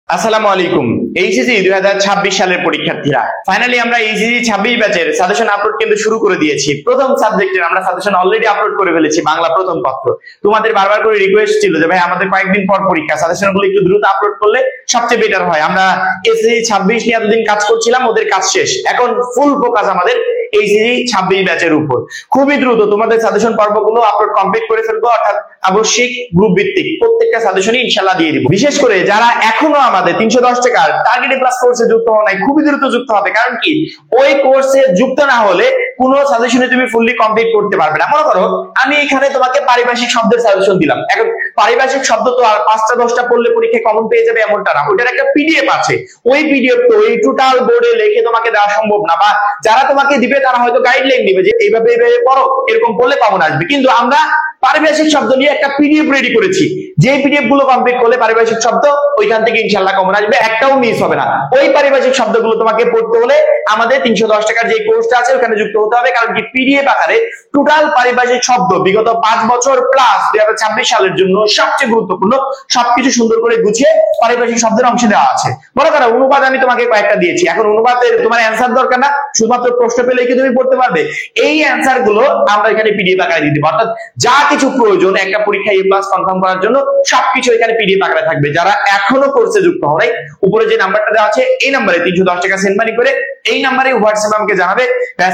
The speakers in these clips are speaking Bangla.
আসসালামু আলাইকুম। এইচএসসি 2026 সালের পরীক্ষার্থীরা, ফাইনালি আমরা এইচএসসি 26 ব্যাচের সাজেশন আপলোড কিন্তু শুরু করে দিয়েছি। প্রথম সাবজেক্টের আমরা সাজেশন অলরেডি আপলোড করে ফেলেছি, বাংলা প্রথম পত্র। তোমাদের বারবার করে রিকোয়েস্ট ছিল যে ভাই আমাদের কয়েকদিন পর পরীক্ষা, সাজেশনগুলো একটু দ্রুত আপলোড করলে সবচেয়ে বেটার হয়। আমরা এইচএসসি 26 নিয়ে এতদিন কাজ করছিলাম, ওদের কাজ শেষ, এখন ফুল ফোকাস আমাদের এইচএসসি 26 ব্যাচের উপর। খুবই দ্রুত তোমাদের সাজেশন পর্বগুলো আপলোড কমপ্লিট করে ফেলবো, অর্থাৎ আবশ্যিক গ্রুপ ভিত্তিক প্রত্যেকটা সাজেশনই ইনশাআল্লাহ দিয়ে দিব। বিশেষ করে যারা এখনো আমাদের 310 টাকার টার্গেটে প্লাস কোর্সে যুক্ত হও নাই, খুবই দ্রুত যুক্ত হবে। কারণ কি, ওই কোর্সে যুক্ত না হলে কোনো সাজেশনে তুমি ফুললি কমপ্লিট করতে পারবে না। মনে করো আমি এখানে তোমাকে পারিভাষিক শব্দের সাজেশন দিলাম, এখন পারিভাষিক শব্দ তো আর 5টা 10টা পড়লে পরীক্ষায় কমন পেয়ে যাবে এমনটা না, ওইটার একটা পিডিএফ আছে। ওই পিডিএফ তো এই টোটাল বোর্ডে লিখে তোমাকে দেওয়া সম্ভব না, বা যারা তোমাকে দিবে তারা হয়তো গাইডলাইন দিবে যে এইভাবে এইভাবে পড়ো, এরকম পড়লে কমন আসবে। কিন্তু আমরা পারিভাষিক শব্দ নিয়ে একটা পিডিএফ রেডি করেছি, যে পিডিএফ গুলো কমপ্লিট করলে পারিভাষিক শব্দ ওইখান থেকে ইনশাআল্লাহ কমন আসবে, একটাও মিস হবে না। ওই পারিভাষিক শব্দগুলো তোমাকে পড়তে হলে আমাদের 310 টাকার যে কোর্সটা আছে ওখানে যুক্ত হতে হবে। কারণ কি, পিডিএফ আকারে টোটাল পারিভাষিক শব্দ বিগত 5 বছর প্লাস 2026 সালের জন্য সবচেয়ে গুরুত্বপূর্ণ, সবকিছু সুন্দর করে গুছিয়ে পারিভাষিক শব্দের অংশে দেওয়া আছে। মনে করো অনুবাদ আমি তোমাকে কয়েকটা দিয়েছি, এখন অনুবাদের তোমার অ্যান্সার দরকার না, শুধুমাত্র প্রশ্ন পেলে কি তুমি পড়তে পারবে। এই অ্যান্সার গুলো আমরা এখানে পিডিএফ আকারে দিয়ে দিব, অর্থাৎ যা কিছু প্রয়োজন একটা পরীক্ষায় A+ কনফার্ম করার জন্য সবকিছু এখানে পিডিএফ আকারে থাকবে। যারা এখনো কোর্সে যুক্ত হও নাই, উপরে যে নাম্বারটা দেওয়া আছে এই নাম্বারে 310 টাকা সেন্ড মানি করে এই নাম্বারে হোয়াটসঅ্যাপে আমাকে জানাবে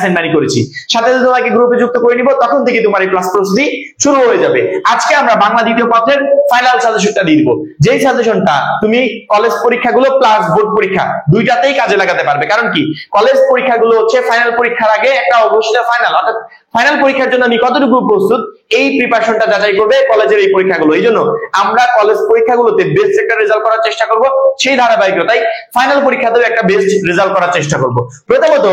সেন্ড মানি করেছি, সাথে সাথে তোমাকে গ্রুপে যুক্ত করে নিব, তখন থেকে তোমার এই ক্লাস প্রস্তুতি শুরু হয়ে যাবে। আজকে আমরা বাংলা দ্বিতীয় পত্রের ফাইনাল সাজেশনটা দিয়ে দিব, যেই সাজেশনটা তুমি কলেজ পরীক্ষাগুলো প্লাস বোর্ড পরীক্ষা দুইটাতেই কাজে লাগাতে পারবে। কারণ কি, কলেজ পরীক্ষাগুলো হচ্ছে ফাইনাল পরীক্ষার আগে একটা অবশ্যই ফাইনাল, অর্থাৎ ফাইনাল পরীক্ষার জন্য আমি কতটুকু প্রস্তুত এই প্রিপারেশনটা যাচাই করবে কলেজের এই পরীক্ষাগুলো। এই জন্য আমরা কলেজ পরীক্ষাগুলোতে বেস্ট একটা রেজাল্ট করার চেষ্টা করব, সেই ধারাবাহিকতায় ফাইনাল পরীক্ষাতেও একটা বেস্ট রেজাল্ট করার চেষ্টা করব। প্রথমত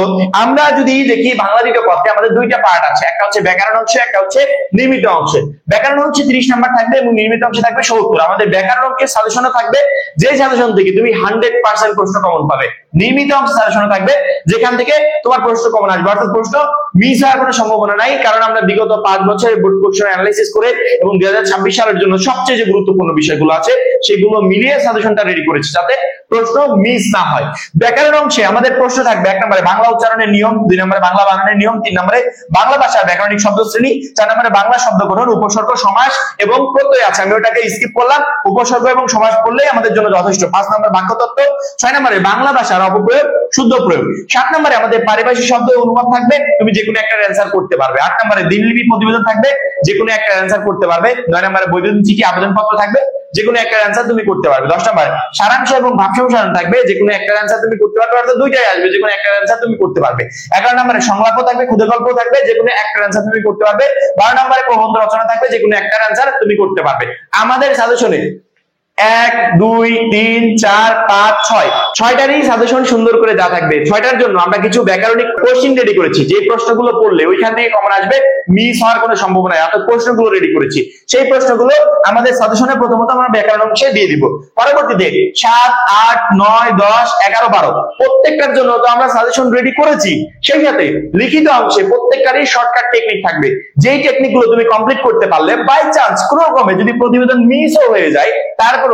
আমরা যদি দেখি বাংলা দ্বিতীয় পত্রে আমাদের দুইটা পার্ট আছে, একটা হচ্ছে ব্যাকরণ অংশ, একটা হচ্ছে নির্মিত অংশ। ব্যাকরণ অংশে 30 নাম্বার থাকবে এবং নির্মিত অংশে থাকবে 70। আমাদের ব্যাকরণ অংশের সাজেশনে থাকবে যে সাজেশন থেকে তুমি 100% প্রশ্ন কমন পাবে, নির্মিত অংশ সাজেশনে থাকবে যেখান থেকে তোমার প্রশ্ন কমন আসবে, অর্থাৎ প্রশ্ন মিস হওয়ার কোনো সম্ভাবনা নাই। কারণ আমরা বিগত 5 বছরের বোর্ড কোশ্চেন অ্যানালাইসিস করে এবং 2026 সালের জন্য সবচেয়ে যে গুরুত্বপূর্ণ বিষয়গুলো আছে সেগুলো মিলিয়ে সাজেশনটা রেডি করেছি যাতে প্রশ্ন মিস না হয়। ব্যাকরণ অংশে আমাদের প্রশ্ন থাকবে 1 নম্বরে বাংলা উচ্চারণের নিয়ম, 2 নম্বরে বাংলা বানানের নিয়ম, 3 নম্বরে বাংলা ভাষার ব্যাকরণিক শব্দ শ্রেণী, 4 নম্বরে বাংলা শব্দ গঠন, উপসর্গ, সমাস এবং প্রত্যয় আছে, আমি ওটাকে স্কিপ করলাম। উপসর্গ এবং সমাস পড়লেই আমাদের জন্য যথেষ্ট। 5 নম্বর বাক্যতত্ত্ব, 6 নম্বরে বাংলা ভাষার অপপ্রয়োগ, শুদ্ধ প্রয়োগ, 7 নম্বরে আমাদের পারিভাষিক শব্দ অনুবাদ থাকবে, তুমি যে কোনো একটা অ্যানসার করতে পারবে। 8 নম্বরে দিনলিপি প্রতিবেদন থাকবে, যে কোনো একটা অ্যানসার করতে পারবে। 9 নম্বরে বৈদ্যুতিন চিঠি আবেদনপত্র থাকবে, যে কোনো একটা অ্যানসার তুমি করতে পারবে। 10 নম্বর সারাংশ এবং ভাব সম্প্রসারণ থাকবে, যে কোনো একটা অ্যানসার তুমি করতে পারবে, অর্থাৎ দুইটাই আসবে, যে কোনো একটা অ্যানসার তুমি করতে পারবে। 11 নম্বরে সংলাপও থাকবে, ক্ষুদে গল্প থাকবে, যে কোনো একটা অ্যানসার তুমি করতে পারবে। 12 নম্বরে প্রবন্ধ রচনা থাকবে, যে কোনো একটা অ্যানসার তুমি করতে পারবে। আমাদের সাজেশনে 1 2 3 4 5 6 ছয়টারই সাজেশন সুন্দর করে দেওয়া থাকবে। 6টার জন্য আমরা কিছু ব্যাকরণিক কোশ্চেন রেডি করেছি, যে প্রশ্নগুলো পড়লে ওইখান থেকে কমন আসবে, মিস হওয়ার কোনো সম্ভাবনা নাই, অর্থাৎ প্রশ্নগুলো রেডি করেছি। সেই প্রশ্নগুলো আমাদের সাজেশনে প্রথমত আমরা ব্যাকরণ অংশে দিয়ে দিব, পরবর্তীতে 7 8 9 10 11 12 প্রত্যেকটার জন্য তো আমরা সাজেশন রেডি করেছি। সেই সাথে লিখিত অংশে প্রত্যেকটারই শর্টকাট টেকনিক থাকবে, যেই টেকনিকগুলো তুমি কমপ্লিট করতে পারলে বাই চান্স কোনো রকমে যদি প্রতিবেদন মিসও হয়ে যায়, তারপর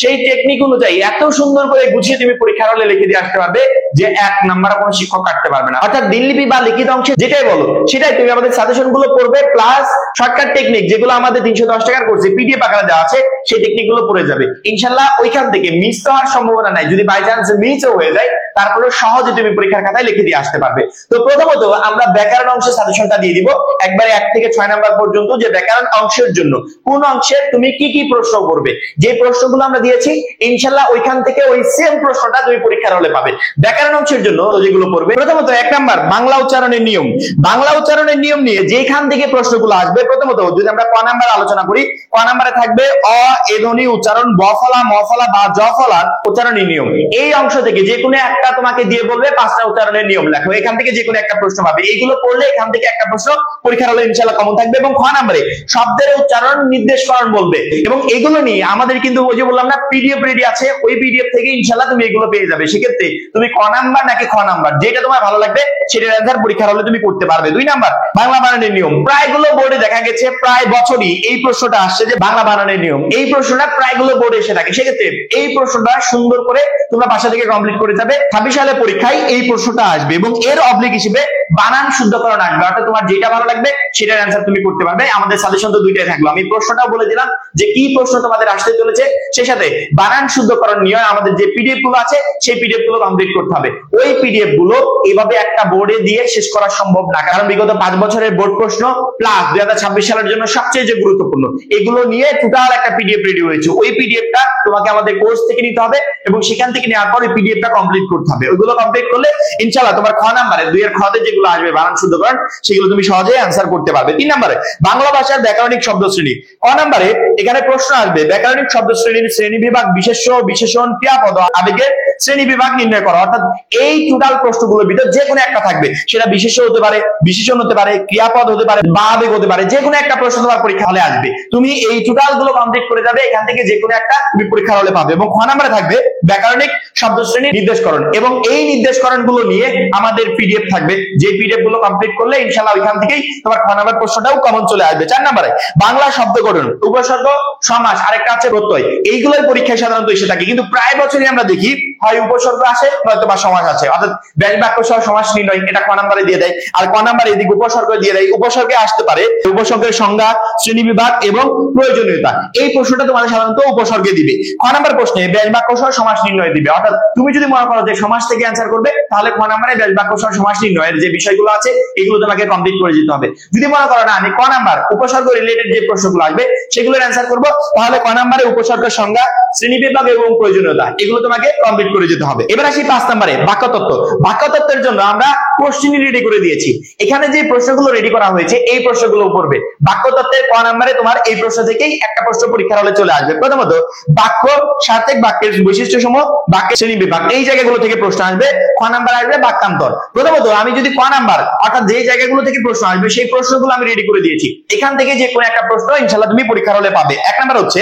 সেই টেকনিক অনুযায়ী এত সুন্দর করে গুছিয়ে তুমি পরীক্ষার হলে লিখে দিয়ে আসতে পারবে যে 1 নাম্বার কোনো শিক্ষক কাটতে পারবে না। অর্থাৎ দিনলিপি বা লিখিত অংশে যেটাই বলো সেটাই তুমি আমাদের সাজেশন গুলো পড়বে, প্লাস শর্টকাট টেকনিক যেগুলো আমাদের 310 টাকার কোর্সে পিডিএফ আকারে দেওয়া আছে সেই টেকনিক গুলো পড়ে যাবে ইনশাআল্লাহ। ওইখান থেকে মিস হওয়ার সম্ভাবনা নাই, যদি বাই চান্স মিসও হয়ে যায় তারপরে সহজে তুমি পরীক্ষার খাতায় লিখে দিয়ে আসতে পারবে। তো প্রথমত আমরা ব্যাকরণ অংশের সাজেশনটা দিয়ে দিব একবারে 1 থেকে 6 নাম্বার পর্যন্ত, যে ব্যাকরণ অংশের জন্য কোন অংশে তুমি কি কি প্রশ্ন করবে, যে প্রশ্নগুলো আমরা দিয়েছি ইনশাআল্লাহ ওইখান থেকে ওই সেম প্রশ্নটা তুমি পরীক্ষার হলে পাবে। ব্যাকরণ অংশের জন্য যেগুলো পড়বে, প্রথমত 1 নাম্বার বাংলা উচ্চারণের নিয়ম। বাংলা উচ্চারণের নিয়ম নিয়ে যেখান থেকে প্রশ্নগুলো আসবে, প্রথমত যদি আমরা ক নাম্বার আলোচনা করি, ক নাম্বারে থাকবে অ এ ধ্বনি উচ্চারণ, ব ফলা ম ফলা বা জ ফলার উচ্চারণের নিয়ম। এই অংশ থেকে যে কোনো একটা তোমাকে দিয়ে বলবে 5টা উচ্চারণের নিয়ম লেখো, এখান থেকে যে কোনো একটা প্রশ্ন পাবে। এইগুলো পড়লে এখান থেকে একটা প্রশ্ন পরীক্ষার হলে ইনশাআল্লাহ কমন থাকবে। এবং খ নাম্বারে শব্দের উচ্চারণ নির্দেশকরণ বলবে, এবং এগুলো নিয়ে আমাদের কিন্তু ওই যে বললাম না পিডিএফ রেডি আছে, ওই পিডিএফ থেকে ইনশাআল্লাহ তুমি এগুলো পেয়ে যাবে। সেক্ষেত্রে তুমি ক নাম্বার নাকি খ নাম্বার, যেটা তোমার ভালো লাগবে সেটার অ্যান্সার পরীক্ষার হলে তুমি করতে পারবে। 2 নাম্বার বাংলা বানানের নিয়ম। প্রায়গুলো বোর্ডে দেখা গেছে প্রায় বছরই এই প্রশ্নটা আসছে যে বাংলা বানানের নিয়ম, এই প্রশ্নটা প্রায়গুলো বোর্ডে এসে থাকে। সেক্ষেত্রে এই প্রশ্নটা সুন্দর করে তোমরা বাসা থেকে কমপ্লিট করে যাবে। 26 সালে পরীক্ষায় এই প্রশ্নটা আসবে এবং এর অবলিক হিসেবে বানান শুদ্ধকরণ আসবে, অর্থাৎ তোমার যেটা ভালো লাগবে সেটার অ্যান্সার তুমি করতে পারবে। আমাদের সাজেশন তো দুইটাই থাকলো, আমি প্রশ্নটাও বলে দিলাম যে কি প্রশ্ন তোমাদের আসতে চলেছে, সেই সাথে বানান শুদ্ধকরণ নিয়ে আমাদের যে পিডিএফ গুলো আছে সেই পিডিএফ গুলো কমপ্লিট করতে হবে। ওই পিডিএফ গুলো এভাবে একটা বোর্ডে দিয়ে শেষ করা সম্ভব না, কারণ বিগত 5 বছরের বোর্ড প্রশ্ন প্লাস 2026 সালের জন্য সবচেয়ে যে গুরুত্বপূর্ণ এগুলো নিয়ে টোটাল একটা পিডিএফ রেডি হয়েছে। ওই পিডিএফটা তোমাকে আমাদের কোর্স থেকে নিতে হবে এবং সেখান থেকে নেওয়ার পর ওই পিডিএফটা কমপ্লিট করতে হবে। ওইগুলো কমপ্লিট করলে ইনশাআল্লাহ তোমার খ নাম্বারে 2 এর খতে যেগুলো আসবে বানান শুদ্ধকরণ সেগুলো তুমি সহজেই অ্যানসার করতে পারবে। 3 নম্বরে বাংলা ভাষার ব্যাকরণিক শব্দ শ্রেণী। ক নম্বরে এখানে প্রশ্ন আসবে ব্যাকরণিক শব্দ শ্রেণীর শ্রেণী বিভাগ, বিশেষ্য, বিশেষণ, ক্রিয়াপদ, আবেগের শ্রেণী বিভাগ নির্ণয় করো। অর্থাৎ এই টোটাল প্রশ্নগুলোর ভিতর যে কোনো একটা থাকবে, সেটা বিশেষ্য হতে পারে, বিশেষণ হতে পারে, ক্রিয়াপদ হতে পারে বা আবেগ হতে পারে, যে কোনো একটা প্রশ্ন তোমার পরীক্ষা হলে আসবে। তুমি এই টোটাল গুলো কমপ্লিট করে যাবে, এখান থেকে যে কোনো একটা তুমি পরীক্ষা হলে পাবে। এবং খ নম্বরে থাকবে ব্যাকরণিক শব্দ শ্রেণী নির্দেশকরণ, এবং এই নির্দেশকরণ গুলো নিয়ে আমাদের পিডিএফ থাকবে, যে পিডিএফ গুলো কমপ্লিট করলে ইনশাআল্লাহ ওইখান থেকেই তোমার খ নম্বর প্রশ্নটাও কমন চলে আসবে। 4 নম্বরে বাংলা শব্দ গঠন, উপসর্গ, সমাস, আরেকটা আছে প্রত্যয়। এইগুলোর পরীক্ষায় সাধারণত এসে থাকে, কিন্তু প্রায় বছরই আমরা দেখি হয় উপসর্গ আসে নয়তো বা সমাস আসে, অর্থাৎ ব্যাস বাক্য সহ সমাস নির্ণয় এটা ক নম্বরে দিয়ে দেয়, আর ক নম্বরে এদিকে উপসর্গ দিয়ে দেয়। উপসর্গে আসতে পারে উপসর্গের সংজ্ঞা, শ্রেণী বিভাগ এবং প্রয়োজনীয়তা। এই প্রশ্নটা তোমাদের সাধারণত উপসর্গে দিবে। খ নম্বর প্রশ্নে ব্যাস বাক্য সহ সমাস নির্ণয় দিবে, অর্থাৎ তুমি যদি মনে করো যে সমাস থেকে অ্যান্সার করবে তাহলে খ নম্বরে ব্যাস বাক্য সহ সমাস নির্ণয়ের যে বিষয়গুলো আছে এগুলো তোমাকে কমপ্লিট করে যেতে হবে। যদি মনে করো না আমি ক নাম্বার উপসর্গ রিলেটেড যে প্রশ্নগুলো আসবে সেগুলোর অ্যান্সার করব, তাহলে ক নম্বরে উপসর্গের সংজ্ঞা, শ্রেণী বিভাগ এবং প্রয়োজনীয়তা এগুলো তোমাকে কমপ্লিট করে যেতে হবে। এবার আসি 5 নম্বরে বাক্যতত্ত্ব। বাক্যতত্ত্বের জন্য আমরা কোশ্চেন রেডি করে দিয়েছি। এখানে যে প্রশ্নগুলো রেডি করা হয়েছে এই প্রশ্নগুলো পড়বে। বাক্যতত্ত্বের ক নম্বরে তোমার এই প্রশ্ন থেকেই একটা প্রশ্ন পরীক্ষার হলে চলে আসবে। প্রথমত বাক্য, সার্থক বাক্যের বৈশিষ্ট্য সমূহ, বাক্যের শ্রেণী বিভাগ, এই জায়গাগুলো থেকে প্রশ্ন আসবে। খ নাম্বার আসবে বাক্যান্তর। প্রথমত আমি যদি ক নাম্বার অর্থাৎ যে জায়গাগুলো থেকে প্রশ্ন আসবে সেই প্রশ্নগুলো আমি রেডি করে দিয়েছি, এখান থেকে যে কোনো একটা প্রশ্ন ইনশাআল্লাহ তুমি পরীক্ষার হলে পাবে। 1 নাম্বার হচ্ছে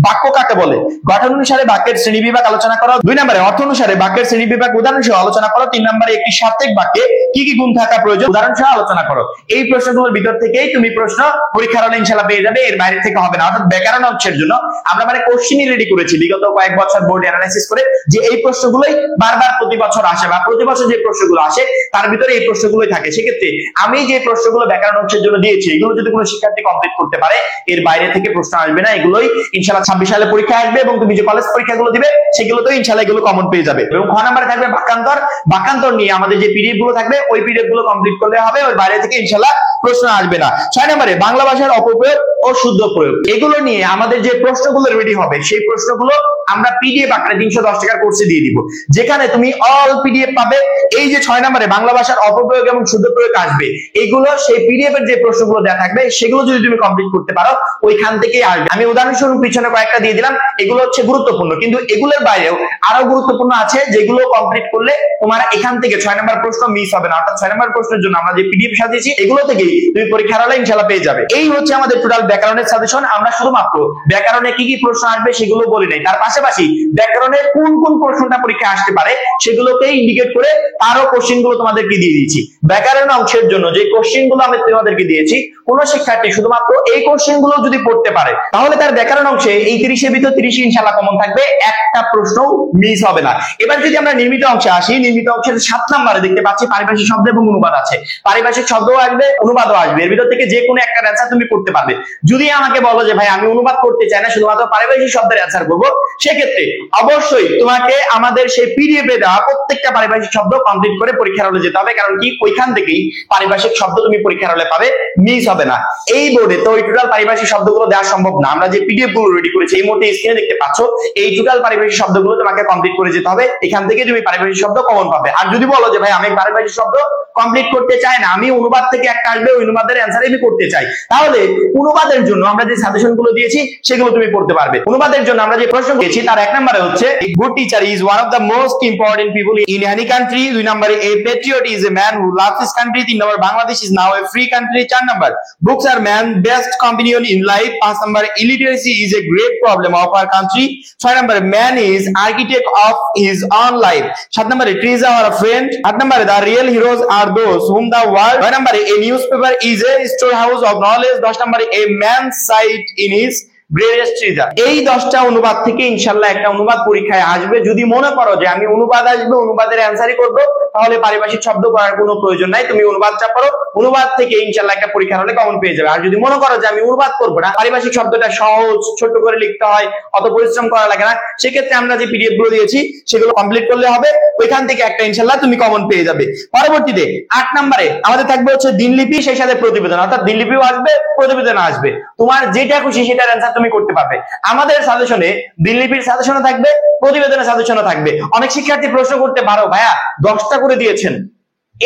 বাক্য কাকে বলে, গঠন অনুসারে বাক্যের শ্রেণী বিভাগ আলোচনা করো। 2 নম্বরে অর্থ অনুসারে বাক্যের শ্রেণী বিভাগ উদাহরণ সহ আলোচনা করো। 3 নম্বরে একটি সার্থক বাক্যে কি কি গুণ থাকা প্রয়োজন উদাহরণ সহ আলোচনা করো। এই প্রশ্নগুলোর ভিতর থেকেই তুমি প্রশ্ন পরীক্ষার হলে ইনশাআল্লাহ পেয়ে যাবে, এর বাইরে থেকে হবে না। অর্থাৎ ব্যাকরণ অংশের জন্য আমরা মানে কোশ্চেনই রেডি করেছি বিগত কয়েক বছর বোর্ড অ্যানালাইসিস করে, যে এই প্রশ্নগুলোই বারবার প্রতি বছর আসে বা প্রতি বছর যে প্রশ্নগুলো আসে তার ভিতরে এই প্রশ্নগুলোই থাকে। সেক্ষেত্রে আমি যে প্রশ্নগুলো ব্যাকরণ অংশের জন্য দিয়েছি এগুলো যদি কোনো শিক্ষার্থী কমপ্লিট করতে পারে এর বাইরে থেকে প্রশ্ন আসবে না, এগুলোই ইনশাআল্লাহ 26 সালে পরীক্ষা আসবে এবং তুমি যে কলেজ পরীক্ষাগুলো দিবে সেগুলোতে ইনশাআল্লাহ এগুলো কমন পেয়ে যাবে। এবং খ নম্বরে থাকবে বাক্যান্তর। বাক্যান্তর নিয়ে আমাদের যে পিডিএফ গুলো থাকবে ওই পিডিএফ গুলো কমপ্লিট করলে হবে, ওর বাইরে থেকে ইনশাআল্লাহ প্রশ্ন আসবে না। 6 নম্বরে বাংলা ভাষার অপপ্রয়োগ ও শুদ্ধ প্রয়োগ। এগুলো নিয়ে আমাদের যে প্রশ্নগুলো রেডি হবে সেই প্রশ্নগুলো আমরা পিডিএফ আকারে 310 টাকার কোর্সে দিয়ে দিব, যেখানে তুমি অল পিডিএফ পাবে। এই যে 6 নম্বরে বাংলা ভাষার অপপ্রয়োগ এবং শুদ্ধ প্রয়োগ আসবে, এগুলো সেই পিডিএফ এর যে প্রশ্নগুলো দেওয়া থাকবে সেগুলো যদি তুমি কমপ্লিট করতে পারো ওইখান থেকেই আসবে। আমি উদাহরণস্বরূপ পিছনে কয়েকটা দিয়ে দিলাম, এগুলো হচ্ছে গুরুত্বপূর্ণ, কিন্তু এগুলোর বাইরেও আরো গুরুত্বপূর্ণ আছে যেগুলো কমপ্লিট করলে তোমার এখান থেকে 6 নম্বর প্রশ্ন মিস হবে না। অর্থাৎ 6 নম্বর প্রশ্নের জন্য আমরা যে পিডিএফ সাজিয়েছি এগুলো থেকেই তুমি পরীক্ষার হলে ইনশাআল্লাহ পেয়ে যাবে। এই হচ্ছে আমাদের টোটাল ব্যাকরণের সাজেশন। আমরা শুধুমাত্র ব্যাকরণে কি কি প্রশ্ন আসবে সেগুলো বলি নাই, তার পাশাপাশি ব্যাকরণের কোন কোন প্রশ্নটা পরীক্ষা আসতে পারে সেগুলোকে ইন্ডিকেট করে তারও কোশ্চেন গুলো তোমাদেরকে দিয়ে দিয়েছি। ব্যাকরণ অংশের জন্য যে কোশ্চেন গুলো আমি তোমাদেরকে দিয়েছি, কোন শিক্ষার্থী শুধুমাত্র এই কোশ্চেন গুলো যদি পড়তে পারে তাহলে তার ব্যাকরণ অংশে এই 30 এর ভিতর 30 ইনশাআল্লাহ কমন থাকবে, একটা প্রশ্ন মিস হবে না। এবার যদি আমরা নির্মিত অংশে আসি, নির্মিত অংশের 7 নম্বরে দেখতে পাচ্ছি পারিভাষিক শব্দ এবং অনুবাদ আছে। পারিভাষিক শব্দও আসবে, অনুবাদও আসবে, এর ভিতর থেকে যে কোনো একটা অ্যানসার তুমি করতে পারবে। যদি আমাকে বলো যে ভাই আমি অনুবাদ করতে চাই না, শুধুমাত্র পারিভাষিক শব্দের অ্যানসার করব, সেক্ষেত্রে অবশ্যই তোমাকে আমাদের সেই পিডিএফ এ দেওয়া প্রত্যেকটা পারিভাষিক শব্দ কমপ্লিট করে পরীক্ষার হলে যেতে হবে, কারণ কি ওইখান থেকেই পারিভাষিক শব্দ তুমি পরীক্ষার হলে পাবে, মিস হবে না। এই বোর্ডে তো ওই টোটাল পারিভাষিক শব্দগুলো দেওয়া সম্ভব না, আমরা যে পিডিএফ গুলো রেডি করেছি এই মুহূর্তে স্ক্রিনে দেখতে পাচ্ছ, এই টোটাল পারিভাষিক শব্দগুলো তোমাকে কমপ্লিট করে যেতে হবে, এখান থেকে তুমি পারিভাষিক শব্দ কমন পাবে। আর যদি বলো যে ভাই আমি পারিভাষিক শব্দ কমপ্লিট করতে চাই না, আমি অনুবাদ থেকে একটা আসবে ওই অনুবাদের অ্যানসার আমি করতে চাই, তাহলে অনুবাদের জন্য আমরা যে সাজেশন গুলো দিয়েছি সেগুলো তুমি পড়তে পারবে। অনুবাদের জন্য আমরা যে প্রশ্ন দিয়েছি তার 1 নম্বরে হচ্ছে a good teacher is one of the most important people in any country। 2 নম্বরে a patriot is a man who loves his country। 3 number Bangladesh is now a free country। 4 number books are man best companion in life. 5 number illiteracy is a great problem of our country. 6 number man is architect of his own life. 7 number trees are our friend. 8 number the real heroes are those whom the world. 9 number a newspaper is a store house of knowledge. 10 number a man site in his greatest ট্রিজার। এই 10টা অনুবাদ থেকে ইনশাআল্লাহ একটা অনুবাদ পরীক্ষায় আসবে। যদি মনে করো যে আমি অনুবাদ আসবে, অনুবাদের অ্যানসারই করব, তাহলে পারিভাষিক শব্দ পড়ার কোনো প্রয়োজন নাই, তুমি অনুবাদটা পড়ো, অনুবাদ থেকে ইনশাআল্লাহ একটা পরীক্ষা হলে কমন পেয়ে যাবে। আর যদি মনে করো যে আমি অনুবাদ করব না, পারিভাষিক শব্দটা সহজ, ছোট করে লিখতে হয়, অত পরিশ্রম করা লাগে না, সেক্ষেত্রে আমরা যে পিডিএফ গুলো দিয়েছি সেগুলো কমপ্লিট করলে হবে, ওইখান থেকে একটা ইনশাআল্লাহ তুমি কমন পেয়ে যাবে। পরবর্তীতে 8 নম্বরে আমাদের থাকবে হচ্ছে দিনলিপি, সেই সাথে প্রতিবেদন, অর্থাৎ দিনলিপিও আসবে, প্রতিবেদন আসবে, তোমার যেটা খুশি সেটার অ্যানসার তুমি করতে পারবে। আমাদের সাজেশনে দিনলিপির সাজেশনও থাকবে, প্রতিবেদনের সাজেশনও থাকবে। অনেক শিক্ষার্থী প্রশ্ন করতে পারো, ভাইয়া 10টা করে দিয়েছেন,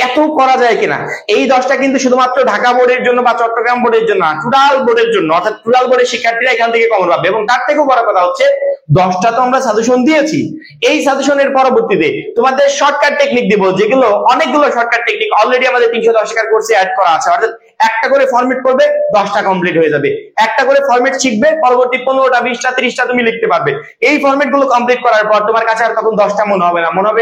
এত করা যায় কিনা? এই 10টা কিন্তু শুধুমাত্র ঢাকা বোর্ডের জন্য বা চট্টগ্রাম বোর্ডের জন্য না, টোটাল বোর্ডের জন্য, অর্থাৎ টোটাল বোর্ডের শিক্ষার্থীরা এখান থেকে কমন পাবে। এবং তার থেকেও বড় কথা হচ্ছে 10টা তো আমরা সাজেশন দিয়েছি, এই সাজেশনের পরবর্তীতে তোমাদের শর্টকাট টেকনিক দিব, যেগুলো অনেকগুলো শর্টকাট টেকনিক অলরেডি আমাদের 310 টাকার কোর্সে অ্যাড করা আছে। অর্থাৎ একটা করে ফরম্যাট করবে, 10টা কমপ্লিট হয়ে যাবে। একটা করে ফরম্যাট শিখবে, পরবর্তী 15টা 20টা 30টা তুমি লিখতে পারবে। এই ফরম্যাট গুলো কমপ্লিট করার পর তোমার কাছে আর তখন 10টা মনে হবে না, মনে হবে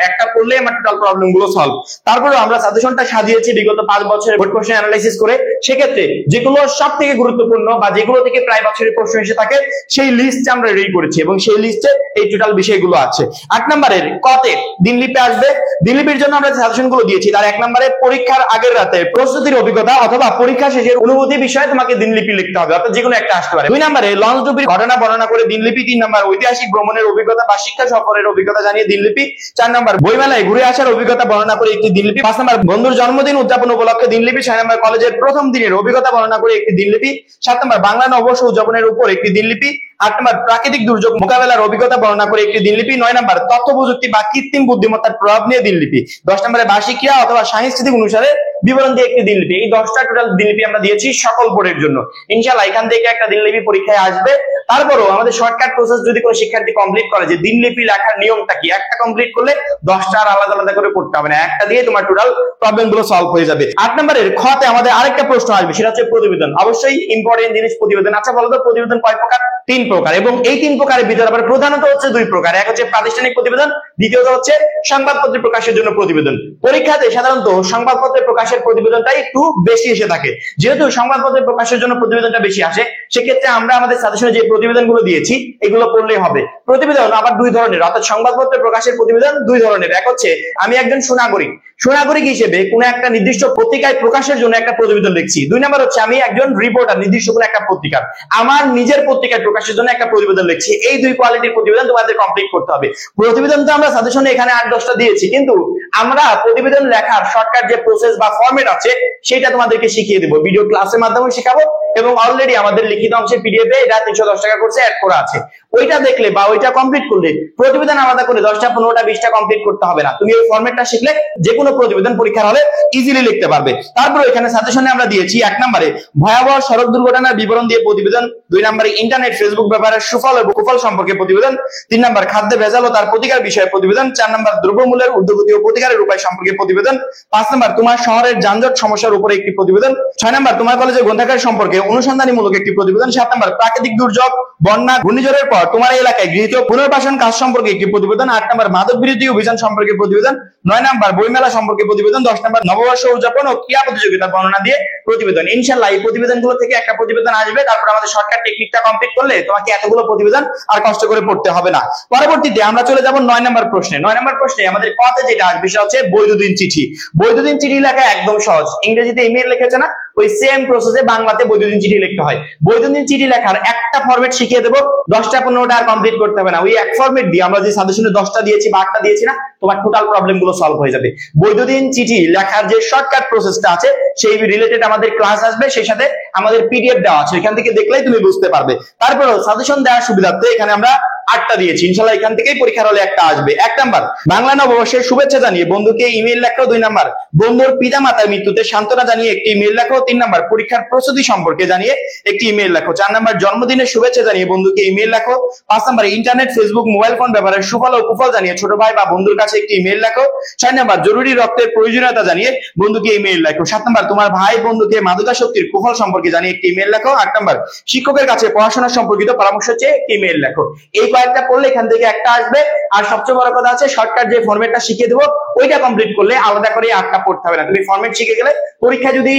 একটা পড়লে আমার টোটাল প্রবলেম গুলো সলভ। তারপরে আমরা সাজেশনটা সাজিয়েছি বিগত 5 বছরের বোর্ড কোশ্চেন অ্যানালাইসিস করে। সেক্ষেত্রে যেগুলো সব থেকে গুরুত্বপূর্ণ বা যেগুলো থেকে প্রায় বছরের প্রশ্ন এসে থাকে সেই লিস্ট আমরা রেডি করেছি এবং সেই লিস্টে এই টোটাল বিষয়গুলো আছে। 8 নম্বরের কতে দিনলিপি আসবে। দিনলিপির জন্য আমরা সাজেশন গুলো দিয়েছি। তার 1 নম্বরে পরীক্ষার আগের রাতে প্রস্তুতির অভিজ্ঞতা অথবা পরীক্ষা শেষের অনুভূতি বিষয়ে তোমাকে দিনলিপি লিখতে হবে, অর্থাৎ যেকোনো একটা আসতে পারে। 2 নম্বরে লঞ্চ ডুবির ঘটনা বর্ণনা করে দিনলিপি। 3 নম্বর ঐতিহাসিক ভ্রমণের অভিজ্ঞতা বা শিক্ষা সফরের অভিজ্ঞতা জানিয়ে দিনলিপি। 4 নম্বর বইমেলায় ঘুরে আসার অভিজ্ঞতা বর্ণনা করে একটি দিনলিপি। 5 নম্বর বন্ধুর জন্মদিন উদযাপন উপলক্ষে দিনলিপি। 6 নম্বর কলেজের প্রথম দিনের অভিজ্ঞতা বর্ণনা করে একটি দিনলিপি। 7 নম্বর বাংলা নববর্ষ উদযাপনের উপর একটি দিনলিপি। 8 নম্বর প্রাকৃতিক দুর্যোগ মোকাবেলার অভিজ্ঞতা বর্ণনা করে একটি দিনলিপি। 9 নম্বর তথ্য প্রযুক্তি বা কৃত্রিম বুদ্ধিমত্তার প্রভাব নিয়ে দিনলিপি। 10 নম্বরে বার্ষিক ক্রিয়া অথবা সাংস্কৃতিক অনুসারে বিবরণ দিয়ে একটি দিনলিপি। এই 10টা টোটাল দিনলিপি আমরা দিয়েছি সকল বোর্ডের জন্য। ইনশাআল্লাহ এখান থেকে একটা দিনলিপি পরীক্ষায় আসবে। তারপরও আমাদের শর্টকাট প্রসেস যদি কোনো শিক্ষার্থী কমপ্লিট করে যে দিনলিপি লেখার নিয়মটা কি, একটা কমপ্লিট করলে 10টা আর আলাদা আলাদা করে পড়তে হবে না, একটা দিয়ে তোমার টোটাল প্রবলেম গুলো সলভ হয়ে যাবে। 8 নম্বরের খতে আমাদের আরেকটা প্রশ্ন আসবে, সেটা হচ্ছে প্রতিবেদন। অবশ্যই ইম্পর্টেন্ট জিনিস প্রতিবেদন। আচ্ছা বলো তো প্রতিবেদন কয় প্রকার? 3 প্রকার, এবং এই 3 প্রকারের ভিতরে আবার প্রধানত হচ্ছে 2 প্রকার। এক হচ্ছে প্রাতিষ্ঠানিক প্রতিবেদন, দ্বিতীয়ত হচ্ছে সংবাদপত্রে প্রকাশের জন্য প্রতিবেদন। পরীক্ষাতে সাধারণত সংবাদপত্রে প্রকাশের প্রতিবেদনটাই একটু বেশি এসে থাকে। যেহেতু সংবাদপত্রে প্রকাশের জন্য প্রতিবেদনটা বেশি আসে, সেক্ষেত্রে আমরা আমাদের সাজেশনে যে প্রতিবেদনগুলো দিয়েছি এগুলো পড়লেই হবে। প্রতিবেদন আবার 2 ধরনের, অর্থাৎ সংবাদপত্রে প্রকাশের প্রতিবেদন 2 ধরনের। এক হচ্ছে আমি একজন সুনাগরিক হিসেবে কোনো একটা নির্দিষ্ট পত্রিকায় প্রকাশের জন্য একটা প্রতিবেদন লিখছি। 2 নম্বর হচ্ছে আমি একজন রিপোর্টার, নির্দিষ্ট কোনো একটা পত্রিকার আমার নিজের পত্রিকায় প্রকাশের জন্য একটা প্রতিবেদন লিখছি। এই 2 কোয়ালিটির প্রতিবেদন তোমাদের কমপ্লিট করতে হবে। প্রতিবেদন তো আমরা সাজেশনে এখানে 8-10টা দিয়েছি, কিন্তু আমরা প্রতিবেদন লেখার শর্টকাট যে প্রসেস বা ফরম্যাট আছে সেটা তোমাদেরকে শিখিয়ে দেব, ভিডিও ক্লাসের মাধ্যমে শেখাবো। এবং অলরেডি আমাদের লিখিত অংশের পিডিএফ এ এটা 310 টাকা কোর্সে অ্যাড করা আছে। ওইটা দেখলে বা ওইটা কমপ্লিট করলে প্রতিবেদন আলাদা করে 10টা 15টা 20টা কমপ্লিট করতে হবে না। তুমি এই ফরম্যাটটা শিখলে যে কোনো প্রতিবেদন পরীক্ষার হলে ইজিলি লিখতে পারবে। তারপর এখানে সাজেশনে আমরা দিয়েছি 1 নম্বরে ভয়াবহ সড়ক দুর্ঘটনার বিবরণ দিয়ে প্রতিবেদন। 2 নম্বরে ইন্টারনেট ফেসবুক ব্যবহারের সুফল এবং কুফল সম্পর্কে প্রতিবেদন। 3 নম্বর খাদ্যে ভেজাল ও তার প্রতিকার বিষয়ে প্রতিবেদন। 4 নম্বর দ্রব্যমূল্যের ঊর্ধ্বগতি ও প্রতিকারের উপায় সম্পর্কে প্রতিবেদন। 5 নম্বর তোমার শহরের যানজট সমস্যার উপরে একটি প্রতিবেদন। 6 নম্বর তোমার কলেজের গ্রন্থাগার সম্পর্কে অনুসন্ধানীমূলক একটি প্রতিবেদন। 7 নম্বর প্রাকৃতিক দুর্যোগ, বন্যা, ঘূর্ণিঝড়ের পর তোমার এলাকায় গৃহীত পুনর্বাসন কাজ সম্পর্কে একটি প্রতিবেদন। 8 নম্বর মাদক বিরোধী অভিযান সম্পর্কে প্রতিবেদন। 9 নম্বর বইমেলা সম্পর্কে প্রতিবেদন। 10 নম্বর নববর্ষ উদযাপন ও ক্রীড়া প্রতিযোগিতার বর্ণনা দিয়ে প্রতিবেদন। ইনশাআল্লাহ এই প্রতিবেদনগুলো থেকে একটা প্রতিবেদন আসবে। তারপর আমাদের শর্টকাট টেকনিকটা কমপ্লিট করলে তোমাকে এতগুলো প্রতিবেদন আর কষ্ট করে পড়তে হবে না। পরবর্তীতে আমরা চলে যাব 9 নম্বর প্রশ্নে। 9 নম্বর প্রশ্নে আমাদের কতে যেটা আসবে সেটা হচ্ছে বৈধদিন চিঠি। বৈধদিন চিঠি লেখা একদম সহজ। ইংরেজিতে ইমেল লিখেছে না, ওই সেম প্রসেসে বাংলাতে বৈধদিন চিঠি লিখতে হয়। বৈধদিন চিঠি লেখার একটা ফরম্যাট শিখিয়ে দেবো, 10টা 15টা আর কমপ্লিট করতে হবে না। ওই এক ফরম্যাট দিয়ে আমরা যে সাজেশনে 10টা দিয়েছি বা 8টা দিয়েছি না, তোমার টোটাল প্রবলেম গুলো সলভ হয়ে যাবে। বৈধদিন চিঠি লেখার যে শর্টকাট প্রসেসটা আছে সেই রিলেটেড আমাদের ক্লাস আসবে, সেই সাথে আমাদের পিডিএফ দেওয়া আছে, এখান থেকে দেখলেই তুমি বুঝতে পারবে। তারপরেও সাজেশন দেওয়ার সুবিধার্থে এখানে আমরা 8টা দিয়েছি, ইনশাআল্লাহ এখান থেকেই পরীক্ষার হলে একটা আসবে। 1 নাম্বার বাংলা নববর্ষের শুভেচ্ছা জানিয়ে বন্ধুকে ইমেল লেখো। 2 নাম্বার বন্ধুর পিতামাতার মৃত্যুতে সান্ত্বনা জানিয়ে একটি ইমেল লেখো। 3 নাম্বার পরীক্ষার প্রস্তুতি সম্পর্কে জানিয়ে একটি ইমেল লেখো। 4 নাম্বার জন্মদিনের শুভেচ্ছা জানিয়ে বন্ধুকে ইমেল লেখো। 5 number internet, Facebook, mobile phone ব্যবহারের সুফল ও কুফল জানিয়ে ছোট ভাই বা বন্ধুর কাছে একটি ইমেল লেখো। 6 নাম্বার জরুরি রক্তের প্রয়োজনীয়তা জানিয়ে বন্ধুকে ইমেল লেখো। 7 নাম্বার তোমার ভাই বন্ধুকে মাদকাসক্তির কুফল সম্পর্কে জানিয়ে একটি ইমেল লেখো। 8 নাম্বার শিক্ষকের কাছে পড়াশোনা সম্পর্কিত পরামর্শ চেয়ে একটি ইমেল লেখো। এই কয়েকটা পড়লে এখান থেকে একটা আসবে। আর সবচেয়ে বড় কথা আছে, শর্টকাট যে ফরম্যাটটা শিখিয়ে দেবো ওইটা কমপ্লিট করলে আলাদা করে 8টা পড়তে হবে না। তুমি ফরম্যাট শিখে গেলে পরীক্ষা যদি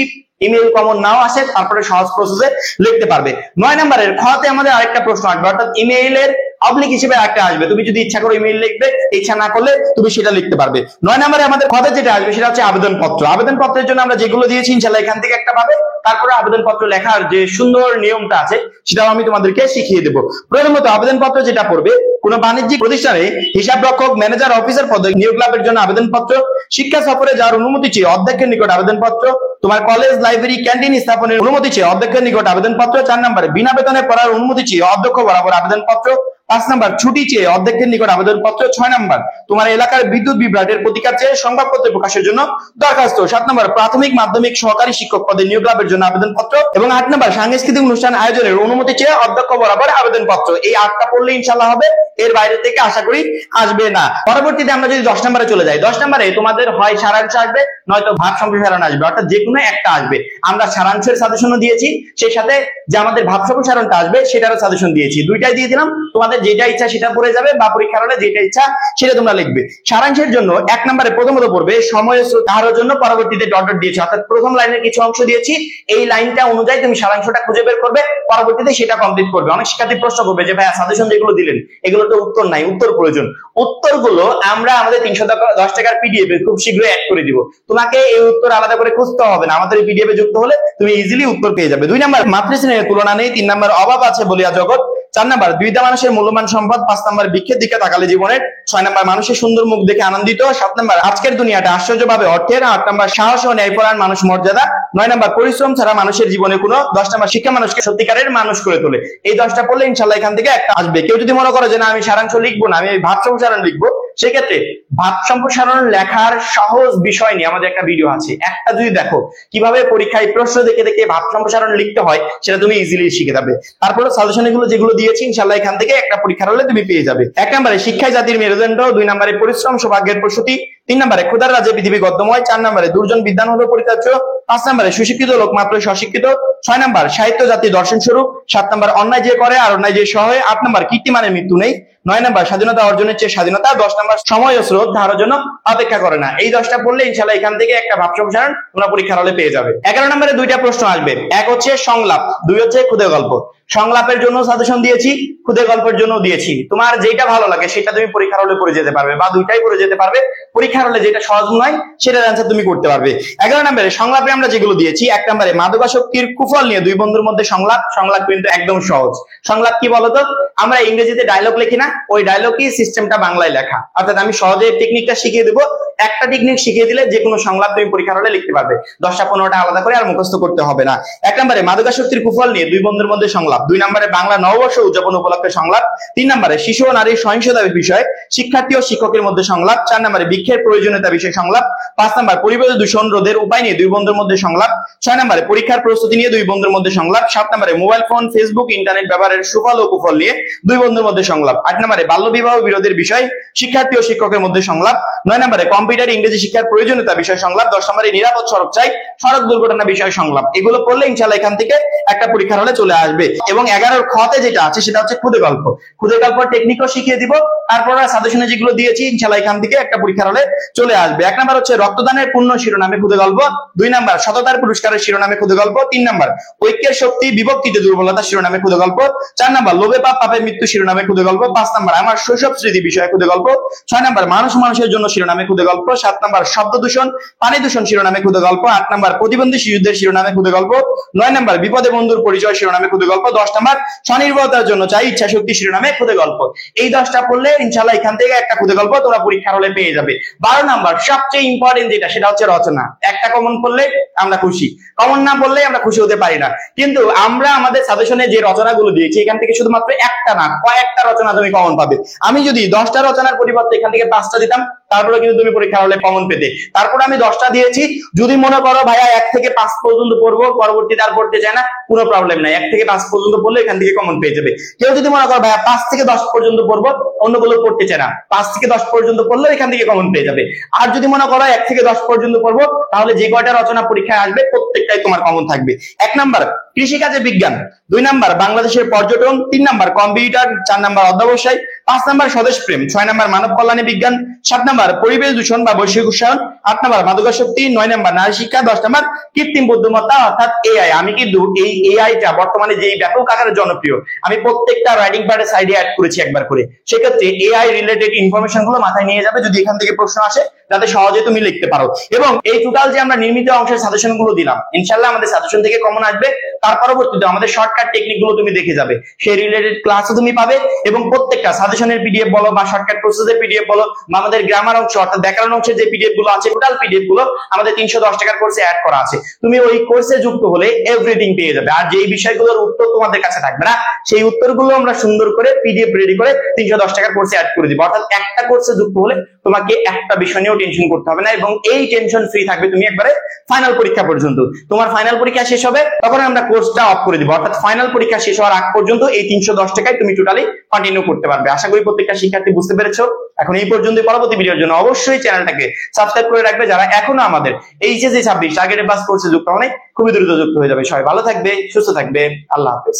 ইমেল কমন নাও আসে তারপরে সহজ প্রসেসে লিখতে পারবে। 9 নম্বরের খতে আমাদের আরেকটা প্রশ্ন আসবে, অর্থাৎ ইমেইলের অবলিক হিসেবে একটা আসবে। তুমি যদি ইচ্ছা করো ইমেইল লিখবে, ইচ্ছা না করলে তুমি সেটা লিখতে পারবে। 9 নম্বরে আমাদের খতে যেটা আসবে সেটা হচ্ছে আবেদনপত্র। আবেদনপত্রের জন্য আমরা যেগুলো দিয়েছি ইনশাআল্লাহ এখান থেকে একটা পাবে। তারপরে আবেদনপত্র লেখার যে সুন্দর নিয়মটা আছে সেটাও আমি তোমাদেরকে শিখিয়ে দেবো। প্রথমত আবেদনপত্র যেটা পড়বে, কোন বাণিজ্যিক প্রতিষ্ঠানে হিসাব রক্ষক, ম্যানেজার, অফিসার পদে নিয়োগ লাভের জন্য আবেদনপত্র, শিক্ষা সফরে যাওয়ার অনুমতি চেয়ে অধ্যক্ষের নিকট আবেদনপত্র, তোমার কলেজ, লাইব্রেরি, ক্যান্টিন স্থাপনের অনুমতি চেয়ে অধ্যক্ষের নিকট আবেদনপত্র। 4 নম্বরে বিনা বেতনে পড়ার অনুমতি চেয়ে অধ্যক্ষ বরাবর আবেদনপত্র। 5 নম্বর ছুটি চেয়ে অধ্যক্ষের নিকট আবেদনপত্র। 6 নম্বর তোমার এলাকার বিদ্যুৎ বিভ্রাটের প্রতিকার চেয়ে সংবাদপত্রে প্রকাশের জন্য দরখাস্ত। 7 নম্বর প্রাথমিক মাধ্যমিক সহকারী শিক্ষক পদে নিয়োগ লাভের জন্য আবেদনপত্র। এবং 8 নম্বর সাংস্কৃতিক অনুষ্ঠান আয়োজনের অনুমতি চেয়ে অধ্যক্ষ বরাবর আবেদনপত্র। এই 8টা পড়লে ইনশাআল্লাহ হবে, এর বাইরে থেকে আশা করি আসবে না। পরবর্তীতে আমরা যদি 10 নম্বরে চলে যাই, 10 নম্বরে তোমাদের হয় সারাংশ আসবে নয়তো ভাব সম্প্রসারণ আসবে, অর্থাৎ যে কোনো একটা আসবে। আমরা সারাংশের সাজেশনও দিয়েছি, সেই সাথে যে আমাদের ভাব সম্প্রসারণটা আসবে সেটারও সাজেশন দিয়েছি। দুইটাই দিয়ে দিলাম, তোমাদের যেটা ইচ্ছা সেটা পড়ে যাবে, বা পরীক্ষার হলে যেটা ইচ্ছা সেটা তোমরা লিখবে। সারাংশের জন্য 1 নম্বরে প্রথমত পড়বে সময় স্রোত তাহার জন্য, পরবর্তীতে ডট ডট দিয়েছি, অর্থাৎ প্রথম লাইনের কিছু অংশ দিয়েছি, এই লাইনটা অনুযায়ী তুমি সারাংশটা খুঁজে বের করবে, পরবর্তীতে সেটা কমপ্লিট করবে। অনেক শিক্ষার্থী প্রশ্ন করবে যে ভাইয়া সাজেশন যেগুলো দিলেন এগুলো তো উত্তর নাই, উত্তর প্রয়োজন। উত্তরগুলো আমরা আমাদের 310 টাকার পিডিএফ এ খুব শীঘ্রই অ্যাড করে দিব। তোমাকে এই উত্তর আলাদা করে খুঁজতে হবে না, আমাদের এই পিডিএফ এ যুক্ত হলে তুমি ইজিলি উত্তর পেয়ে যাবে। 2 নম্বর মাতৃস্নেহের তুলনা নেই। 3 নম্বর অভাব আছে বলিয়া জগৎ। 4 নম্বর দুইটা মানুষের মূল্যবান সম্পদ। 5 নম্বর বৃক্ষের দিকে তাকালে জীবনের। 6 নম্বর মানুষের সুন্দর মুখ দেখে আনন্দিত। 7 নম্বর আজকের দুনিয়াটা আশ্চর্যভাবে অর্থের। 8 নম্বর সাহস ও ন্যায়পরায়ণ মানুষ মর্যাদা। 9 নম্বর পরিশ্রম ছাড়া মানুষের জীবনে কোনো। 10 নম্বর শিক্ষা মানুষকে সত্যিকারের মানুষ করে তোলে। এই 10টা পড়লে ইনশাআল্লাহ এখান থেকে একটা আসবে। কেউ যদি মনে করে যে না আমি সারাংশ লিখবো না, আমি ভাব সম্প্রসারণ লিখবো, সেক্ষেত্রে ভাব সম্প্রসারণ লেখার সহজ বিষয় নিয়ে আমাদের একটা ভিডিও আছে, একটা যদি দেখো কিভাবে পরীক্ষায় প্রশ্ন দেখে দেখে ভাব সম্প্রসারণ লিখতে হয় সেটা তুমি ইজিলি শিখে যাবে। তারপরে সাজেশন গুলো যেগুলো দিয়েছি ইনশাআল্লাহ এখান থেকে একটা পরীক্ষার হলে তুমি পেয়ে যাবে। 1 নম্বরে শিক্ষায় জাতির মেরুদণ্ড। 2 নম্বরে পরিশ্রম সৌভাগ্যের প্রসূতি। 3 নম্বরে ক্ষুধার রাজ্যে পৃথিবী গদ্যময়। 4 নম্বরে দুর্জন বিদ্বান হলো পরিত্যাজ্য। 5 নম্বরে সুশিক্ষিত লোক মাত্রই স্বশিক্ষিত। 6 নম্বর সাহিত্য জাতি দর্শন স্বরূপ। 7 নম্বর অন্যায় যে করে আর অন্যায় যে সহায়। 8 নম্বর কীর্তিমানের মৃত্যু নেই। 9 নম্বর স্বাধীনতা অর্জনের চেয়ে স্বাধীনতা। 10 নম্বর সময় ও স্রোত ধারার জন্য অপেক্ষা করে না। এই 10টা পড়লে ইনশাআল্লাহ এখান থেকে একটা ভাব সম্প্রসারণ তোমরা পরীক্ষার হলে পেয়ে যাবে। 11 নম্বরে 2টা প্রশ্ন আসবে, 1 হচ্ছে সংলাপ, 2 হচ্ছে ক্ষুদে গল্প। সংলাপের জন্য সাজেশন দিয়েছি, ক্ষুদে গল্পের জন্য দিয়েছি। তোমার যেটা ভালো লাগে সেটা তুমি পরীক্ষার হলে পড়ে যেতে পারবে, বা দুইটাই পড়ে যেতে পারবে। পরীক্ষার হলে যেটা সহজ নয় সেটার অ্যান্সার তুমি করতে পারবে। 11 নম্বরে সংলাপে আমরা যেগুলো দিয়েছি, 1 নম্বরে মাদকাসক্তির কুফল নিয়ে 2 বন্ধুর মধ্যে সংলাপ। সংলাপ কিন্তু একদম সহজ। সংলাপ কি বলতো, আমরা ইংরেজিতে ডায়লগ লিখি না, ওই ডায়লগই সিস্টেমটা বাংলায় লেখা, অর্থাৎ আমি সহজে টেকনিকটা শিখিয়ে দেবো। একটা টেকনিক শিখিয়ে দিলে যে কোনো সংলাপ তুমি পরীক্ষার হলে লিখতে পারবে, 10টা 15টা আলাদা করে আর মুখস্থ করতে হবে না। 1 নম্বরে মাদকাসক্তির কুফল নিয়ে 2 বন্ধুর মধ্যে সংলাপ। 2 নম্বরে বাংলা নববর্ষ উদযাপন উপলক্ষে সংলাপ। 3 নম্বরে শিশু ও নারীর সহিংসতার বিষয়ে শিক্ষার্থী ও শিক্ষকের মধ্যে সংলাপ। 4 নম্বরে বৃক্ষের প্রয়োজনীয়তা বিষয়ে সংলাপ। 5 নম্বর পরিবেশ দূষণ রোধের উপায় নিয়ে 2 বন্ধুর মধ্যে সংলাপ। 6 নম্বরে পরীক্ষার প্রস্তুতি নিয়ে 2 বন্ধুর মধ্যে সংলাপ। 7 নম্বরে মোবাইল ফোন, ফেসবুক, ইন্টারনেট ব্যবহারের সুফল ও কুফল নিয়ে 2 বন্ধুর মধ্যে সংলাপ। 8 নম্বরে বাল্য বিবাহ বিরোধের বিষয় শিক্ষার্থী ও শিক্ষকের মধ্যে সংলাপ। 9 নম্বরে কম্পিউটার ইংরেজি শিক্ষার প্রয়োজনীয়তা বিষয় সংলাপ। 10 নম্বরে নিরাপদ সড়ক চাই, সড়ক দুর্ঘটনা বিষয় সংলাপ। এগুলো পড়লে ইনশাআল্লাহ এখান থেকে একটা পরীক্ষার হলে চলে আসবে। এবং 11 খতে যেটা আছে সেটা হচ্ছে ক্ষুদে গল্প। ক্ষুদে গল্প টেকনিকও শিখিয়ে দিব, তারপর সাজেশনে যেগুলো দিয়েছি ইনশাআল্লাহ এখান থেকে একটা পরীক্ষার হলে চলে আসবে। 1 নম্বর হচ্ছে রক্তদানের পুণ্য শিরোনামে ক্ষুদে গল্প। 2 নম্বর সততার পুরস্কারের শিরোনামে ক্ষুদে গল্প। 3 নম্বর ঐক্যের শক্তি বিভক্তিতে দুর্বলতা শিরোনামে ক্ষুদে গল্প। 4 নম্বর লোভে পাপ পাপে মৃত্যু শিরোনামে ক্ষুদে গল্প। 5 নাম্বার আমার শৈশব স্মৃতি বিষয়ে ক্ষুদে গল্প, 6 নাম্বার মানুষ মানুষের জন্য শিরোনামে ক্ষুদে গল্প, 7 নাম্বার শব্দ দূষণ পানি দূষণ শিরোনামে ক্ষুদে গল্প, 8 নাম্বার প্রতিবন্ধী শিশুদের শিরোনামে ক্ষুদে গল্প, 9 নাম্বার বিপদে বন্ধুর পরিচয় শিরোনামে ক্ষুদে গল্প, 10 নাম্বার স্বনির্ভরতার জন্য চাই ইচ্ছা শক্তি শিরোনামে ক্ষুদে গল্প। এই 10টা পড়লে ইনশাআল্লাহ এখান থেকে একটা ক্ষুদে গল্প তোমরা পরীক্ষার হলে পেয়ে যাবে। 12 নাম্বার সবচেয়ে ইম্পর্টেন্ট যেটা সেটা হচ্ছে রচনা। একটা কমন পড়লে আমরা খুশি, কমন না পড়লে আমরা খুশি হতে পারি না। কিন্তু আমরা আমাদের সাজেশনে যে রচনাগুলো দিয়েছি এখান থেকে শুধুমাত্র একটা না কয়েকটা রচনা তুমি কমন পাবে। আমি যদি 10টা রচনার পরিবর্তে এখান থেকে 5টা দিতাম তারপরে কিন্তু তুমি পরীক্ষা হলে কমন পেতে। তারপরে আমি 10টা দিয়েছি। যদি মনে করো ভাইয়া 1 থেকে 5 পর্যন্ত পড়বো পরবর্তীতে আর পড়তে চায় না, কোনো প্রবলেম নাই, 1 থেকে 5 পর্যন্ত পড়লে এখান থেকে কমন পেয়ে যাবে। কেউ যদি মনে করো ভাইয়া 5 থেকে 10 পর্যন্ত পড়বো অন্যগুলো পড়তে চায় না, 5 থেকে 10 পর্যন্ত পড়লে এখান থেকে কমন পেয়ে যাবে। আর যদি মনে করো 1 থেকে 10 পর্যন্ত পড়বো তাহলে যে কয়টা রচনা পরীক্ষায় আসবে প্রত্যেকটাই তোমার কমন থাকবে। 1 নাম্বার কৃষিকাজে বিজ্ঞান, 2 নাম্বার বাংলাদেশের পর্যটন, 3 নাম্বার কম্পিউটার, 4 নাম্বার অধ্যবসায়, 5 নাম্বার স্বদেশ প্রেম, 6 নাম্বার মানব কল্যাণে বিজ্ঞান, 7 নাম্বার পরিবেশ দূষণ বা বৈশ্বিক উষ্ণায়ন, 8 নাম্বার মাদকাসক্তি, 9 নাম্বার নারী শিক্ষা, 10 নাম্বার কৃত্রিম বুদ্ধিমত্তা অর্থাৎ এআই। আমি কিন্তু এই এআইটা বর্তমানে যে ব্যাপক আকারে জনপ্রিয় আমি প্রত্যেকটা রাইটিং পার্টের সাইডে অ্যাড করেছি একবার করে। সেক্ষেত্রে এআই রিলেটেড ইনফরমেশন গুলো মাথায় নিয়ে যাবে যদি এখান থেকে প্রশ্ন আসে, যাতে সহজে তুমি লিখতে পারো। এবং এই টোটাল যে আমরা নির্মিত অংশের সাজেশন গুলো দিলাম ইনশাআল্লাহ আমাদের সাজেশন থেকে কমন আসবে। তার পরবর্তীতে আমাদের শর্টকাট টেকনিক গুলো তুমি দেখে যাবে, সেই রিলেটেড ক্লাসও তুমি পাবে। এবং প্রত্যেকটা সাজেশনের পিডিএফ বলো বা শর্টকাট প্রসেসের পিডিএফ বলো বা আমাদের গ্রামার অংশ অর্থাৎ ব্যাকরণ অংশের যে পিডিএফ গুলো আছে টোটাল পিডিএফ গুলো আমাদের 310 টাকার কোর্সে অ্যাড করা আছে। তুমি ওই কোর্সে যুক্ত হলে এভরিথিং পেয়ে যাবে। আর যেই বিষয়গুলোর উত্তর তোমাদের কাছে থাকবে না সেই উত্তরগুলো আমরা সুন্দর করে পিডিএফ রেডি করে 310 টাকার কোর্সে অ্যাড করে দিব। অর্থাৎ একটা কোর্সে যুক্ত হলে তোমাকে একটা বিষয় নিয়েও টেনশন করতে হবে না এবং এই টেনশন ফ্রি থাকবে তুমি একবারে ফাইনাল পরীক্ষা পর্যন্ত। তোমার ফাইনাল পরীক্ষা শেষ হবে তখন আমরা কোর্সটা অফ করে দিব। অর্থাৎ ফাইনাল পরীক্ষা শেষ হওয়ার আগ পর্যন্ত এই 310 টাকায় তুমি টোটালি কন্টিনিউ করতে পারবে। আশা করি প্রত্যেকটা শিক্ষার্থী বুঝতে পেরেছো। এখন এই পর্যন্ত, পরবর্তী ভিডিওর জন্য অবশ্যই চ্যানেলটাকে সাবস্ক্রাইব করে রাখবে। যারা এখনো আমাদের এইচএসসি 26 টার্গেটেড পাস কোর্সে যুক্ত হয়নি খুবই দ্রুত যুক্ত হয়ে যাবে। সবাই ভালো থাকবে, সুস্থ থাকবে, আল্লাহ হাফেজ।